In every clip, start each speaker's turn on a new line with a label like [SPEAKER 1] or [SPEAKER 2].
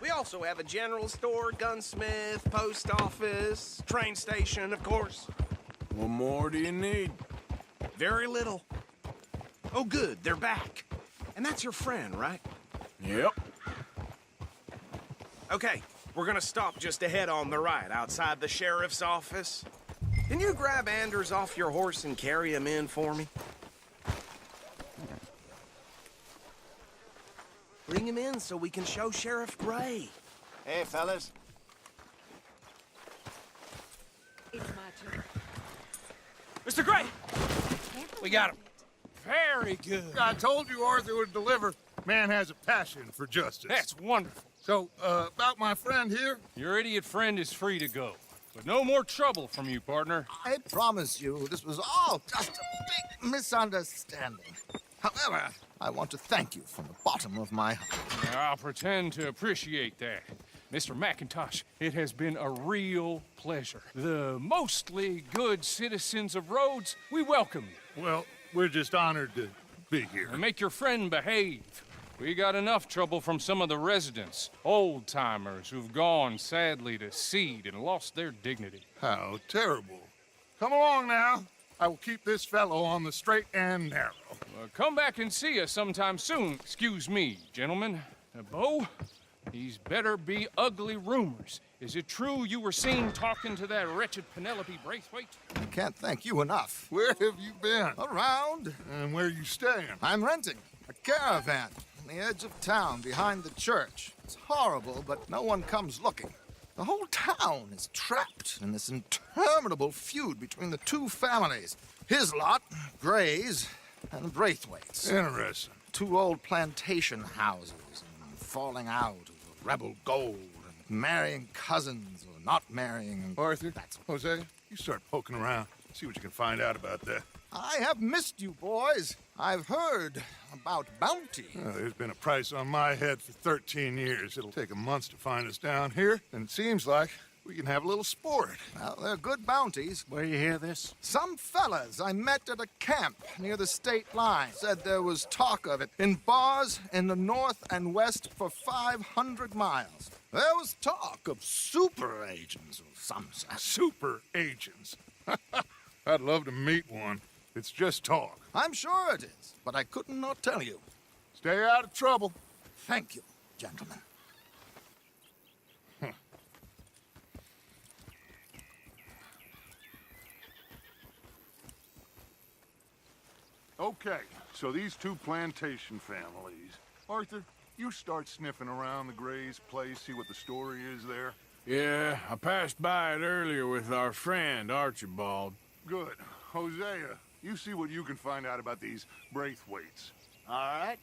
[SPEAKER 1] We also have a general store, gunsmith, post office, train station, of course.
[SPEAKER 2] What more do you need?
[SPEAKER 1] Very little. Oh, good, they're back. And that's your friend, right?
[SPEAKER 2] Yep.
[SPEAKER 1] Okay, we're gonna stop just ahead on the right, outside the sheriff's office. Can you grab Anders off your horse and carry him in for me? Bring him in so we can show Sheriff Gray.
[SPEAKER 3] Hey, fellas.
[SPEAKER 4] It's my turn.
[SPEAKER 1] Mr. Gray! We got him.
[SPEAKER 5] Very good.
[SPEAKER 6] I told you Arthur would deliver. Man has a passion for justice.
[SPEAKER 5] That's wonderful.
[SPEAKER 6] So, about my friend here?
[SPEAKER 5] Your idiot friend is free to go. But no more trouble from you, partner.
[SPEAKER 3] I promise you, this was all just a big misunderstanding. However, I want to thank you from the bottom of my heart.
[SPEAKER 5] I'll pretend to appreciate that. Mr. McIntosh, it has been a real pleasure. The mostly good citizens of Rhodes, we welcome you.
[SPEAKER 6] Well, we're just honored to be here.
[SPEAKER 5] And make your friend behave. We got enough trouble from some of the residents, old-timers who've gone, sadly, to seed and lost their dignity.
[SPEAKER 6] How terrible. Come along now. I will keep this fellow on the straight and narrow.
[SPEAKER 5] Come back and see us sometime soon. Excuse me, gentlemen. Bo, these better be ugly rumors. Is it true you were seen talking to that wretched Penelope Braithwaite?
[SPEAKER 3] I can't thank you enough.
[SPEAKER 6] Where have you been?
[SPEAKER 3] Around.
[SPEAKER 6] And where you staying?
[SPEAKER 3] I'm renting a caravan on the edge of town behind the church. It's horrible, but no one comes looking. The whole town is trapped in this interminable feud between the two families. His lot, Gray's, and Braithwaite's.
[SPEAKER 6] Interesting.
[SPEAKER 3] Two old plantation houses, and falling out over rebel gold, and marrying cousins or not marrying. And
[SPEAKER 6] Arthur, Hosea, you start poking around. See what you can find out about that.
[SPEAKER 3] I have missed you, boys. I've heard about bounty.
[SPEAKER 6] Well, there's been a price on my head for 13 years. It'll take a month to find us down here, and it seems like we can have a little sport.
[SPEAKER 3] Well, they're good bounties.
[SPEAKER 7] Where you hear this?
[SPEAKER 3] Some fellas I met at a camp near the state line said there was talk of it in bars in the north and west for 500 miles. There was talk of super agents or some such.
[SPEAKER 6] Super agents. I'd love to meet one. It's just talk.
[SPEAKER 3] I'm sure it is, but I couldn't not tell you.
[SPEAKER 6] Stay out of trouble.
[SPEAKER 3] Thank you, gentlemen.
[SPEAKER 6] Okay, so these two plantation families. Arthur, you start sniffing around the Gray's place, see what the story is there.
[SPEAKER 2] Yeah, I passed by it earlier with our friend, Archibald.
[SPEAKER 6] Good. Hosea, you see what you can find out about these Braithwaites.
[SPEAKER 3] All right.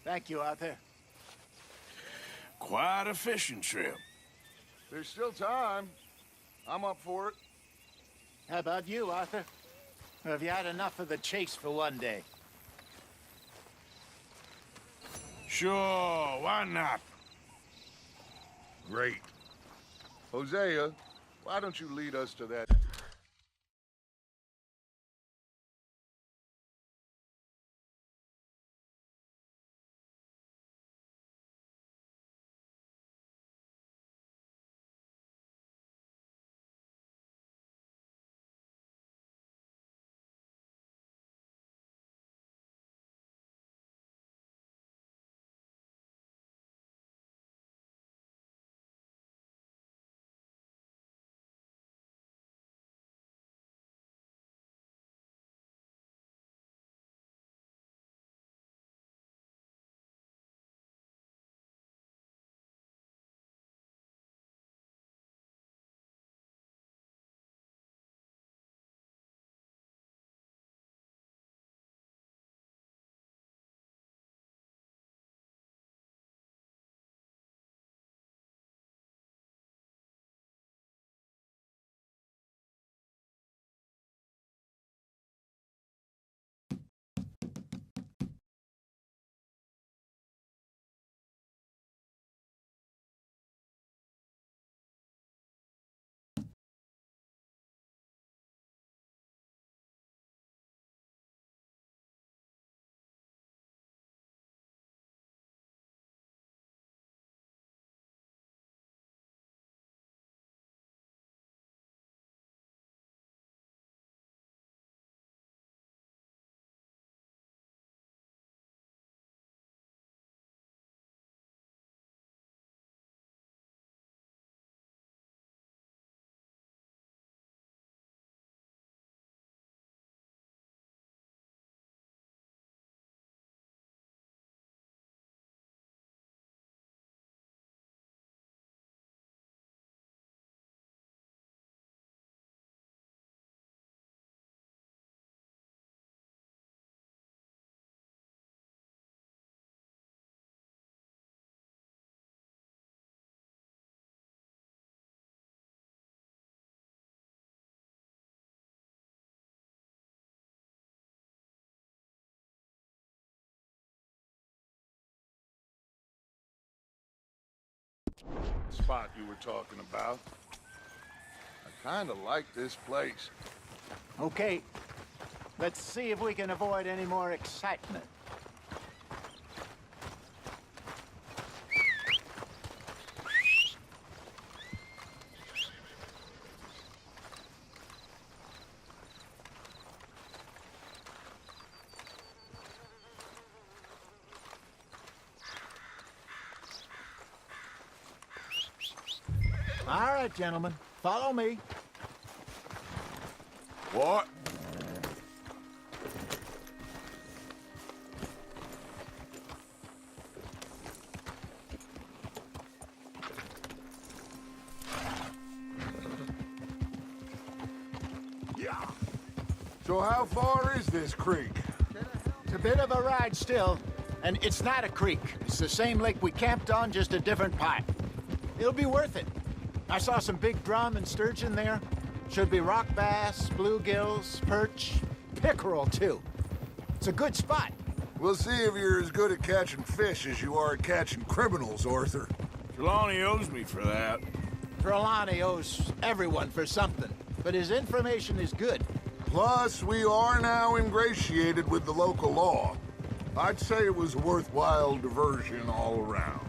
[SPEAKER 3] Thank you, Arthur.
[SPEAKER 2] Quite a fishing trip.
[SPEAKER 6] There's still time. I'm up for it.
[SPEAKER 8] How about you, Arthur? Or have you had enough of the chase for one day?
[SPEAKER 2] Sure, why not?
[SPEAKER 6] Great. Hosea, why don't you lead us to that spot you were talking about. I kinda like this place.
[SPEAKER 8] Okay, let's see if we can avoid any more excitement. All right, gentlemen, follow me.
[SPEAKER 6] What? So how far is this creek?
[SPEAKER 8] It's a bit of a ride still, and it's not a creek. It's the same lake we camped on, just a different part. It'll be worth it. I saw some big drum and sturgeon there. Should be rock bass, bluegills, perch, pickerel too. It's a good spot.
[SPEAKER 6] We'll see if you're as good at catching fish as you are at catching criminals, Arthur.
[SPEAKER 2] Trelawney owes me for that.
[SPEAKER 8] Trelawney owes everyone for something, but his information is good.
[SPEAKER 6] Plus, we are now ingratiated with the local law. I'd say it was a worthwhile diversion all around.